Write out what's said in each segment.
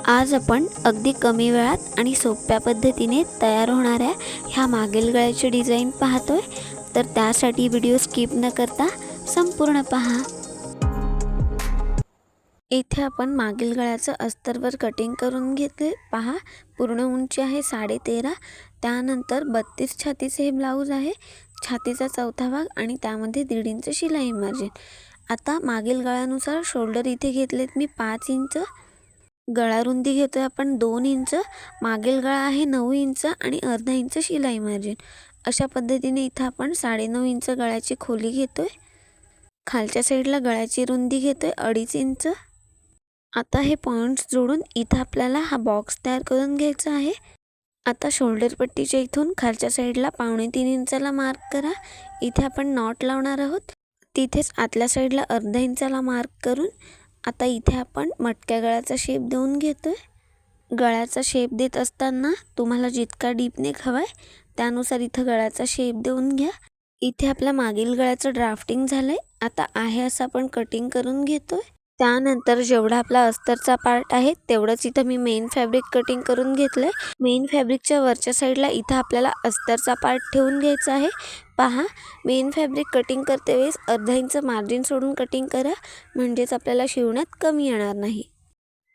आज आपण अगदी कमी वेळात आणि सोप्या पद्धतीने तयार होणाऱ्या ह्या मागील गळ्याची डिझाईन पाहतोय, तर त्यासाठी व्हिडिओ स्किप न करता संपूर्ण पहा। इथे आपण मागील गळ्याचं अस्तरवर कटिंग करून घेतले। पहा, पूर्ण उंची आहे 13.5। त्यानंतर 32 छातीचे हे ब्लाऊज आहे। छातीचा चौथा भाग आणि त्यामध्ये 1.5 इंच शिलाई मार्जिन। आता मागील गळ्यानुसार शोल्डर इथे घेतलेत मी 5 इंच, गळा रुंदी घेतोय आपण 2 इंच, मागील गळा आहे 9 इंच आणि अर्धा इंच शिलाई मार्जिन। अशा पद्धतीने इथं आपण 9.5 इंच गळ्याची खोली घेतोय। खालच्या साईडला गळ्याची रुंदी घेतोय 2.5 इंच। आता हे पॉइंट्स जोडून इथं आपल्याला हा बॉक्स तयार करून घ्यायचा आहे। आता शोल्डर पट्टीच्या इथून खालच्या साईडला 2.25 इंचाला मार्क करा। इथे आपण नॉट लावणार आहोत। तिथेच आतल्या साईडला अर्धा इंचाला मार्क करून आता इथे आपण मटक्या गळ्याचा शेप देऊन घेतोय। गळ्याचा शेप देत असताना तुम्हाला जितका डीप नेक हवाय त्यानुसार इथं गळ्याचा शेप देऊन घ्या। इथे आपल्या मागील गळ्याचं ड्राफ्टिंग झालंय। आता आहे असं आपण कटिंग करून घेतोय। त्यानंतर जेवढा आपला अस्तरचा पार्ट आहे तेवढंच इथं मी मेन फॅब्रिक कटिंग करून घेतलंय। मेन फॅब्रिकच्या वरच्या साईडला इथं आपल्याला अस्तरचा पार्ट ठेवून घ्यायचा आहे। पहा, मेन फॅब्रिक कटिंग करते वेळेस अर्धा इंच मार्जिन सोडून कटिंग करा, म्हणजेच आपल्याला शिवण्यात कमी येणार नाही।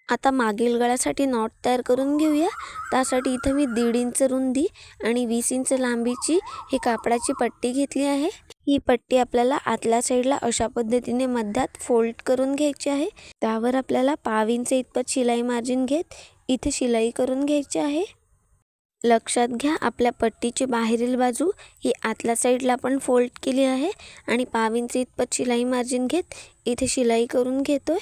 आता मागील गळ्यासाठी नॉट तयार करून घेऊया। त्यासाठी इथं मी 1.5 इंच रुंदी आणि 20 इंच लांबीची ही कापडाची पट्टी घेतली आहे। ही पट्टी आपल्याला आतल्या साईडला अशा पद्धतीने मध्यात फोल्ड करून घ्यायची आहे। त्यावर आपल्याला 1/2 इंच इतपत शिलाई मार्जिन घेत इथे शिलाई करून घ्यायची आहे। लक्षात घ्या, आपल्या पट्टीची बाहेरील बाजू ही आतल्या साईडला आपण फोल्ड केली आहे आणि 1/2 इंच इतपत शिलाई मार्जिन घेत इथे शिलाई करून घेतोय।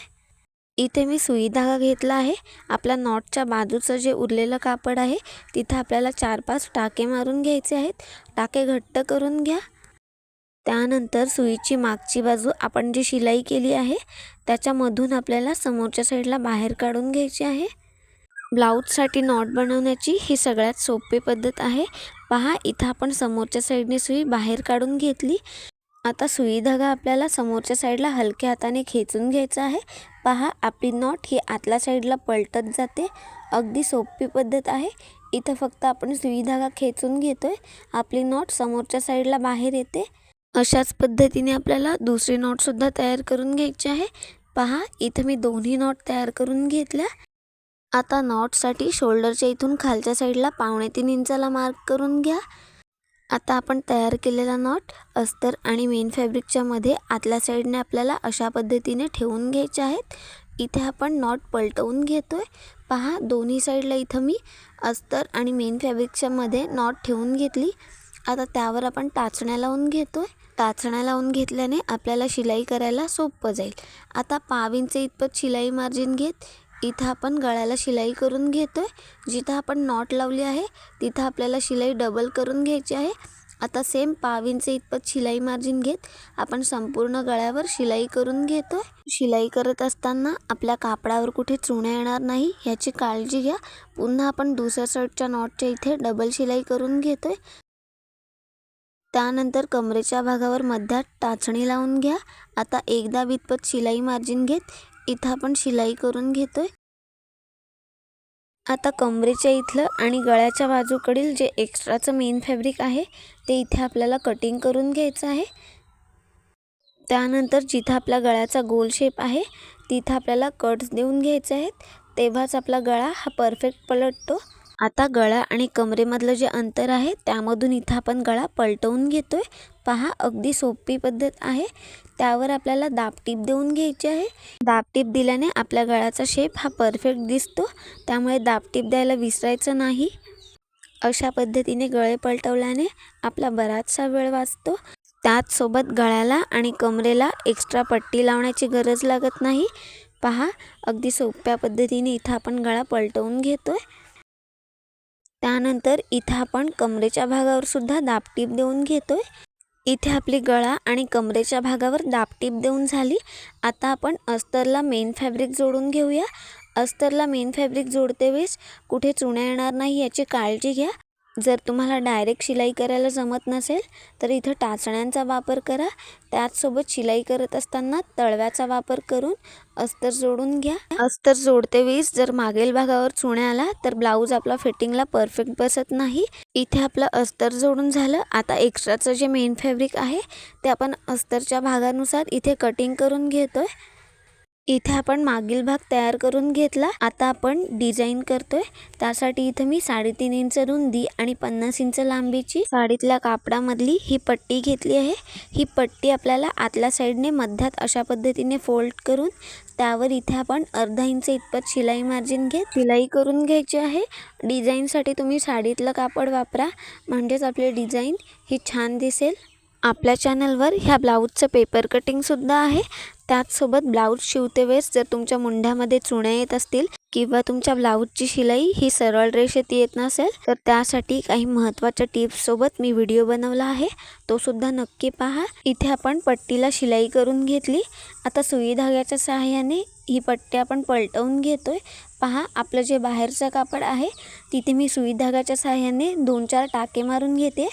इथे मी सुई धागा घेतला आहे। आपल्या नॉटच्या बाजूचं जे उरलेलं कापड आहे तिथं आपल्याला 4-5 टाके मारून घ्यायचे आहेत। टाके घट्ट करून घ्या। त्यानंतर सुईची मागची बाजू आपण जी शिलाई केली आहे त्याच्यामधून आपल्याला समोरच्या साईडला बाहेर काढून घ्यायची आहे। ब्लाऊजसाठी नॉट बनवण्याची ही सगळ्यात सोपी पद्धत आहे। पहा, इथं आपण समोरच्या साईडने सुई बाहेर काढून घेतली। आता सुई धागा आपल्याला समोरच्या साईडला हलक्या हाताने खेचून घ्यायचा आहे। पहा, आपली नॉट ही आतल्या साईडला पलटत जाते। अगदी सोपी पद्धत आहे। इथं फक्त आपण सुई धागा खेचून घेतोय, आपली नॉट समोरच्या साईडला बाहेर येते। अशाच पद्धतीने आपल्याला दुसरी नॉट सुद्धा तयार करून घ्यायची आहे। पहा, इथं मी दोन्ही नॉट तयार करून घेतल्या। आता नॉटसाठी शोल्डरच्या इथून खालच्या साईडला 2.25 इंचाला मार्क करून घ्या। आता आपण तयार केलेला नॉट अस्तर आणि मेन फॅब्रिकच्या मध्ये आतल्या साईडने आपल्याला अशा पद्धतीने ठेवून घ्यायचे आहेत। इथे आपण नॉट पलटवून घेतोय। पहा, दोन्ही साईडला इथं मी अस्तर आणि मेन फॅब्रिकच्या मध्ये नॉट ठेवून घेतली। आता त्यावर आपण टाचण्या लावून घेतोय। टाचण्या लावून घेतल्याने आपल्याला शिलाई करायला सोपं जाईल। आता 1/2 इंच इतपत शिलाई मार्जिन घेत इथं आपण गळ्याला शिलाई करून घेतोय। जिथं आपण नॉट लावली आहे तिथं आपल्याला शिलाई डबल करून घ्यायची आहे। आता सेम 1/2 इंच इतपत शिलाई मार्जिन घेत आपण संपूर्ण गळ्यावर शिलाई करून घेतोय। शिलाई करत असताना आपल्या कापडावर कुठे चुण्या येणार नाही याची काळजी घ्या। पुन्हा आपण दुसऱ्या साईडच्या नॉटच्या इथे डबल शिलाई करून घेतोय। त्यानंतर कमरेच्या भागावर मध्यात टाचणी लावून घ्या। आता एकदा इतपत शिलाई मार्जिन घेत इथं आपण शिलाई करून घेतोय। आता कमरेच्या इथलं आणि गळ्याच्या बाजूकडील जे एक्स्ट्राचं मेन फॅब्रिक आहे ते इथे आपल्याला कटिंग करून घ्यायचं आहे। त्यानंतर जिथं आपल्या गळ्याचा गोल शेप आहे तिथं आपल्याला कट्स देऊन घ्यायचे आहेत, तेव्हाच आपला गळा हा परफेक्ट पलटतो। आता गळा आणि कमरेमधलं जे अंतर आहे त्यामधून इथं आपण गळा पलटवून घेतोय। पहा, अगदी सोपी पद्धत आहे। त्यावर आपल्याला दाबटीप देऊन घ्यायची आहे। दाबटीप दिल्याने आपल्या गळ्याचा शेप हा परफेक्ट दिसतो, त्यामुळे दाबटीप द्यायला विसरायचं नाही। अशा पद्धतीने गळे पलटवल्याने आपला बराचसा वेळ वाचतो। त्याचसोबत गळ्याला आणि कमरेला एक्स्ट्रा पट्टी लावण्याची गरज लागत नाही। पहा, अगदी सोप्या पद्धतीने इथं आपण गळा पलटवून घेतोय। त्यानंतर इथं आपण कमरेच्या भागावर सुद्धा दाबटीप देऊन घेतोय। इथे आपली गळा आणि कमरेच्या भागावर दाबटीप देऊन झाली। आता आपण अस्तरला मेन फॅब्रिक जोडून घेऊया। अस्तरला मेन फॅब्रिक जोडते वेळेस कुठे चुण्या येणार नाही याची काळजी घ्या। जर तुम्हाला डायरेक्ट शिलाई करायला जमत नसेल तर इथं टाचण्यांचा वापर करा. त्याचसोबत शिलाई करत असताना तळव्याचा वापर करून अस्तर जोडून घ्या. अस्तर जोडते वेळेस जर मागील भागावर चुण्या आला तर ब्लाऊज आपला फिटिंगला परफेक्ट बसत नाही. इथे आपलं अस्तर जोडून झालं. आता एक्स्ट्राचं जे मेन फॅब्रिक आहे ते आपण अस्तरच्या भागानुसार इथे कटिंग करून घेतोय. इथे आपण मागील भाग तयार करून घेतला. आता आपण डिझाईन करतोय. त्यासाठी इथे मी 3.5 इंच रुंदी आणि 50 इंच लांबीची साडीतल्या कापडामधली ही पट्टी घेतली आहे. ही पट्टी आपल्याला आतल्या साईडने मध्यात अशा पद्धतीने फोल्ड करून त्यावर इथे आपण अर्धा इंच इतपत शिलाई मार्जिन घेत शिलाई करून घ्यायची आहे. डिझाईनसाठी तुम्ही साडीतलं कापड वापरा, म्हणजेच आपली डिझाईन ही छान दिसेल. आपल्या चॅनलवर ह्या ब्लाऊजचं पेपर कटिंगसुद्धा आहे. त्याचसोबत ब्लाऊज शिवते वेळेस जर तुमच्या मुंढ्यामध्ये चुण्या येत असतील किंवा तुमच्या ब्लाऊजची शिलाई ही सरळ रेषेत येत नसेल तर त्यासाठी काही महत्त्वाच्या टिप्ससोबत मी व्हिडिओ बनवला आहे, तो सुद्धा नक्की पहा. इथे आपण पट्टीला शिलाई करून घेतली. आता सुई धाग्याच्या सहाय्याने ही पट्टी आपण पलटवून घेतोय. पहा, आपलं जे बाहेरचं कापड आहे तिथे मी सुई धाग्याच्या सहाय्याने 2-4 टाके मारून घेते.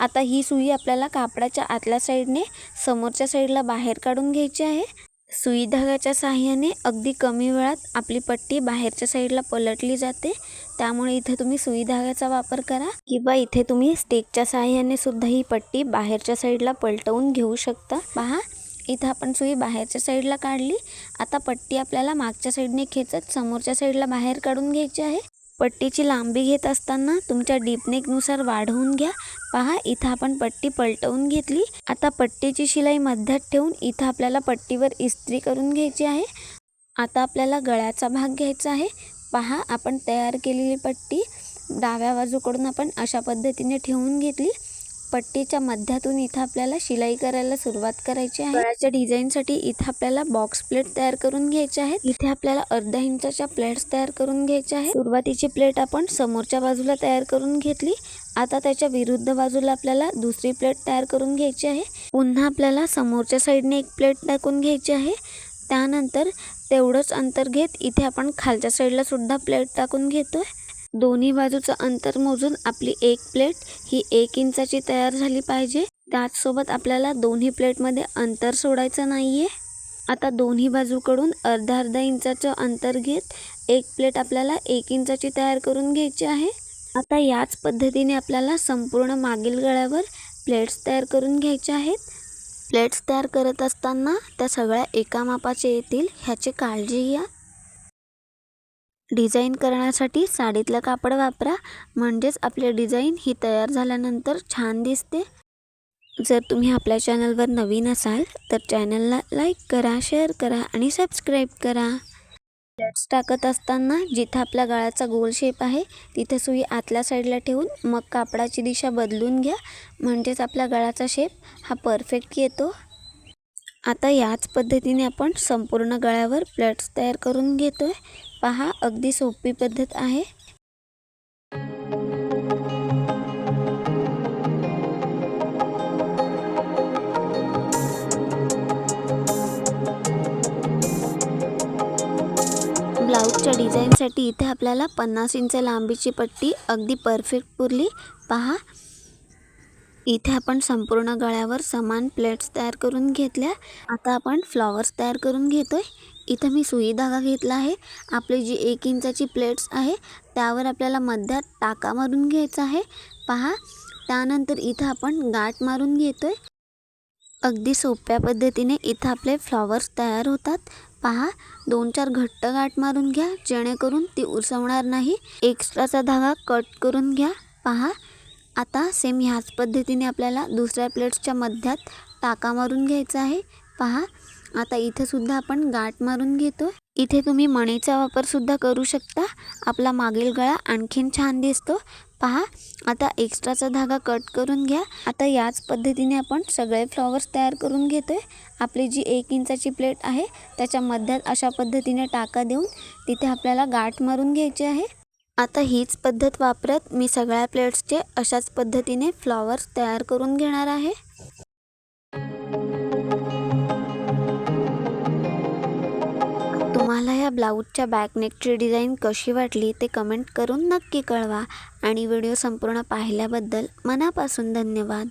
आता ही सुई आपल्याला कापडाच्या आतल्या साईडने समोरच्या साईडला बाहेर काढून घ्यायची आहे. सुई धाग्याच्या सहाय्याने अगदी कमी वेळात आपली पट्टी बाहेरच्या साईडला पलटली जाते. त्यामुळे इथे तुम्ही सुई धाग्याचा वापर करा किंवा इथे तुम्ही स्टिकच्या सहाय्याने सुद्धा ही पट्टी बाहेरच्या साईडला पलटवून घेऊ शकता. पहा, इथं आपण सुई बाहेरच्या साईडला काढली. आता पट्टी आपल्याला मागच्या साईडने खेचत समोरच्या साईडला बाहेर काढून घ्यायची आहे. पट्टीची लांबी घेत असताना तुमच्या डीपनेकनुसार वाढवून घ्या. पहा, इथं आपण पट्टी पलटवून घेतली. आता पट्टीची शिलाई मध्यात ठेवून इथं आपल्याला पट्टीवर इस्त्री करून घ्यायची आहे. आता आपल्याला गळ्याचा भाग घ्यायचा आहे. पहा, आपण तयार केलेली पट्टी डाव्या बाजूकडून आपण अशा पद्धतीने ठेवून घेतली. पट्टीच्या मध्यातून इथं आपल्याला शिलाई करायला सुरुवात करायची आहे. गळ्याच्या डिझाईनसाठी इथं आपल्याला बॉक्स प्लेट तयार करून घ्यायच्या आहेत. इथे आपल्याला अर्धा इंचाच्या प्लेट्स तयार करून घ्यायच्या आहेत. सुरुवातीची प्लेट आपण समोरच्या बाजूला तयार करून घेतली. आता त्याच्या विरुद्ध बाजूला आपल्याला दुसरी प्लेट तयार करून घ्यायची आहे. पुन्हा आपल्याला समोरच्या साईडने एक प्लेट टाकून घ्यायची आहे. त्यानंतर तेवढंच अंतर घेत इथे आपण खालच्या साईडला सुद्धा प्लेट टाकून घेतोय. दोन्ही बाजूचं अंतर मोजून आपली एक प्लेट ही 1 इंचाची तयार झाली पाहिजे. त्याचसोबत आपल्याला दोन्ही प्लेटमध्ये अंतर सोडायचं नाहीये. आता दोन्ही बाजूकडून अर्धा इंचाचं अंतर घेत एक प्लेट आपल्याला 1 इंचाची तयार करून घ्यायची आहे. आता याच पद्धतीने आपल्याला संपूर्ण मागील गळ्यावर प्लेट्स तयार करून घ्यायच्या आहेत. प्लेट्स तयार करत असताना त्या सगळ्या एका मापाचे येतील ह्याची काळजी घ्या. डिझाईन करण्यासाठी साडीतलं कापड वापरा, म्हणजेच आपली डिझाईन ही तयार झाल्यानंतर छान दिसते. जर तुम्ही आपल्या चॅनलवर नवीन असाल तर चॅनलला लाईक करा, शेअर करा आणि सबस्क्राईब करा. प्लेट्स टाकत असताना जिथं आपल्या गळ्याचा गोल शेप आहे तिथे सुई आतल्या साईडला ठेवून मग कापडाची दिशा बदलून घ्या, म्हणजेच आपल्या गळ्याचा शेप हा परफेक्ट येतो. आता याच पद्धतीने आपण संपूर्ण गळ्यावर प्लेट्स तयार करून घेतोय. पहा, अगदी सोपी पद्धत आहे. ब्लाऊजच्या डिझाईनसाठी इथे आपल्याला 50 इंच लांबीची पट्टी अगदी परफेक्ट पुरली. पहा, इथे आपण संपूर्ण गळ्यावर समान प्लेट्स तयार करून घेतल्या. आता आपण फ्लॉवर्स तयार करून घेतोय. इथं मी सुई धागा घेतला आहे. आपली जी 1 इंचाची प्लेट्स आहे त्यावर आपल्याला मध्यात टाका मारून घ्यायचा आहे. पहा, त्यानंतर इथं आपण गाठ मारून घेतोय. अगदी सोप्या पद्धतीने इथं आपले फ्लॉवर्स तयार होतात. पहा, 2-4 घट्ट गाठ मारून घ्या जेणेकरून ती उसवणार नाही. एक्स्ट्राचा धागा कट करून घ्या. पहा, आता सेम ह्याच पद्धतीने आपल्याला दुसऱ्या प्लेट्सच्या मध्यात टाका मारून घ्यायचा आहे. पहा, आता इथे सुद्धा आपण गाठ मारून घेतो. इथे तुम्ही मणीचा वापर सुद्धा करू शकता. आपला मागील गळा आणखीन छान दिसतो. पहा, आता एक्स्ट्राचा धागा कट करून घ्या. आता याच पद्धतीने आपण सगळे फ्लॉवर्स तयार करून घेतोय. आपली जी 1 इंचाची प्लेट आहे त्याच्या मध्यात अशा पद्धतीने टाका देऊन तिथे आपल्याला गाठ मारून घ्यायची आहे. आता हीच पद्धत वापरत मी सगळ्या प्लेट्सचे अशाच पद्धतीने फ्लॉवर्स तयार करून घेणार आहे. तुम्हाला या ब्लाऊजच्या बॅकनेकची डिझाईन कशी वाटली ते कमेंट करून नक्की कळवा आणि व्हिडिओ संपूर्ण पाहिल्याबद्दल मनापासून धन्यवाद.